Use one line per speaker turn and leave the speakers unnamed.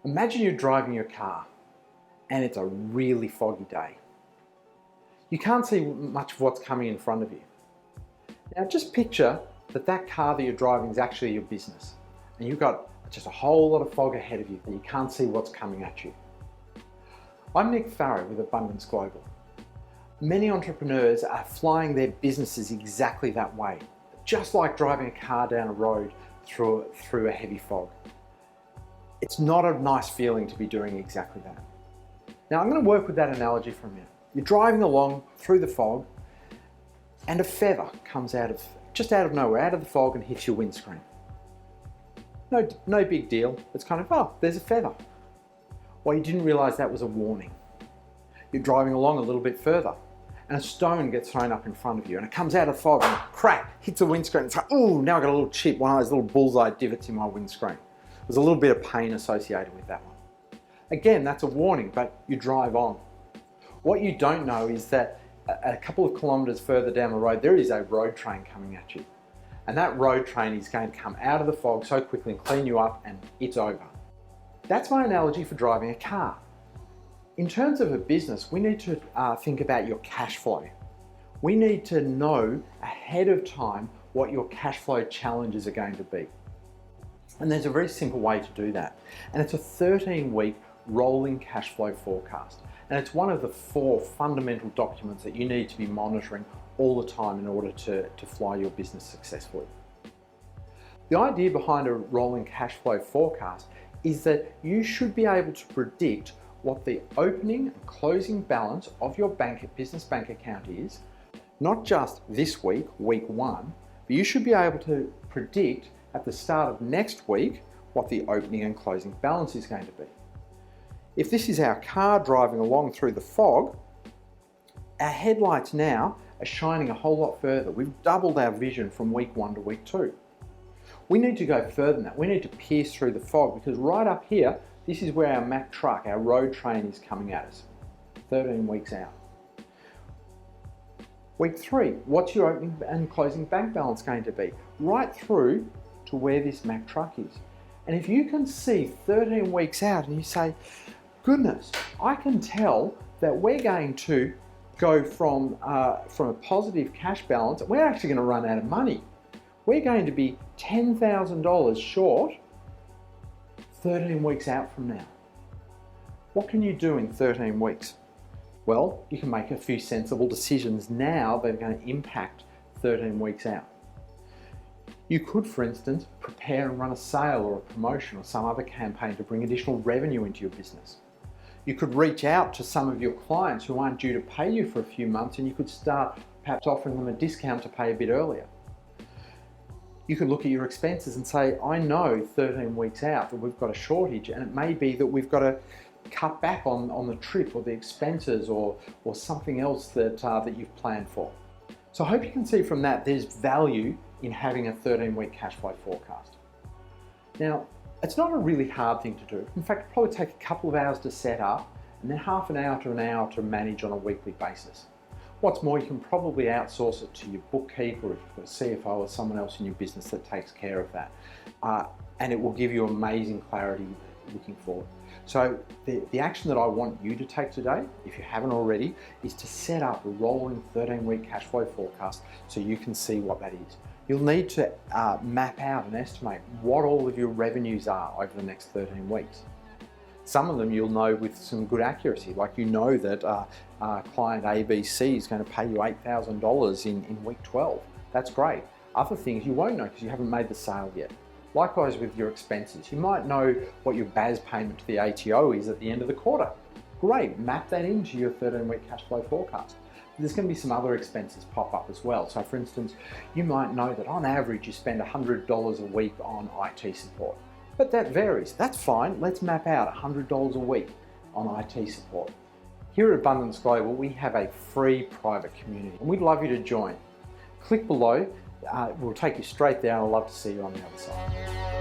Imagine you're driving your car and it's a really foggy day. You can't see much of what's coming in front of you. Now just picture that car that you're driving is actually your business and you've got just a whole lot of fog ahead of you that you can't see what's coming at you. I'm Nick Farrow with Abundance Global. Many entrepreneurs are flying their businesses exactly that way, just like driving a car down a road through a heavy fog. It's not a nice feeling to be doing exactly that. Now I'm going to work with that analogy for a minute. You're driving along through the fog and a feather comes just out of nowhere, out of the fog, and hits your windscreen. No big deal. It's kind of, oh, there's a feather. Well, you didn't realize that was a warning. You're driving along a little bit further and a stone gets thrown up in front of you and it comes out of the fog and crack, hits the windscreen. It's like, oh, now I've got a little chip, one of those little bullseye divots in my windscreen. There's a little bit of pain associated with that one. Again, that's a warning, but you drive on. What you don't know is that a couple of kilometers further down the road, there is a road train coming at you. And that road train is going to come out of the fog so quickly and clean you up, and it's over. That's my analogy for driving a car. In terms of a business, we need to think about your cash flow. We need to know ahead of time what your cash flow challenges are going to be. And there's a very simple way to do that. And it's a 13-week rolling cash flow forecast. And it's one of the 4 fundamental documents that you need to be monitoring all the time in order to fly your business successfully. The idea behind a rolling cash flow forecast is that you should be able to predict what the opening and closing balance of your business bank account is, not just this week, week 1, but you should be able to predict at the start of next week what the opening and closing balance is going to be. If this is our car driving along through the fog, our headlights now are shining a whole lot further. We've doubled our vision from week 1 to week 2. We need to go further than that. We need to pierce through the fog because right up here, this is where our Mack truck, our road train, is coming at us, 13 weeks out. Week 3, what's your opening and closing bank balance going to be? Right through to where this Mack truck is. And if you can see 13 weeks out and you say, goodness, I can tell that we're going to go from a positive cash balance, we're actually going to run out of money. We're going to be $10,000 short 13 weeks out from now. What can you do in 13 weeks? Well, you can make a few sensible decisions now that are going to impact 13 weeks out. You could, for instance, prepare and run a sale or a promotion or some other campaign to bring additional revenue into your business. You could reach out to some of your clients who aren't due to pay you for a few months, and you could start perhaps offering them a discount to pay a bit earlier. You could look at your expenses and say, I know 13 weeks out that we've got a shortage, and it may be that we've got to cut back on the trip or the expenses or something else that you've planned for. So I hope you can see from that there's value in having a 13-week cash flow forecast. Now, it's not a really hard thing to do. In fact, it'll probably take a couple of hours to set up and then half an hour to an hour to manage on a weekly basis. What's more, you can probably outsource it to your bookkeeper or if you've got a CFO or someone else in your business that takes care of that. And it will give you amazing clarity looking forward. So the action that I want you to take today, if you haven't already, is to set up a rolling 13-week cash flow forecast so you can see what that is. You'll need to map out and estimate what all of your revenues are over the next 13 weeks. Some of them you'll know with some good accuracy, like you know that client ABC is going to pay you $8,000 in week 12. That's great. Other things you won't know because you haven't made the sale yet. Likewise with your expenses. You might know what your BAS payment to the ATO is at the end of the quarter. Great, map that into your 13-week cash flow forecast. There's going to be some other expenses pop up as well. So for instance, you might know that on average you spend $100 a week on IT support. But that varies. That's fine. Let's map out $100 a week on IT support. Here at Abundance Global, we have a free private community and we'd love you to join. Click below. We'll take you straight there and I'd love to see you on the other side.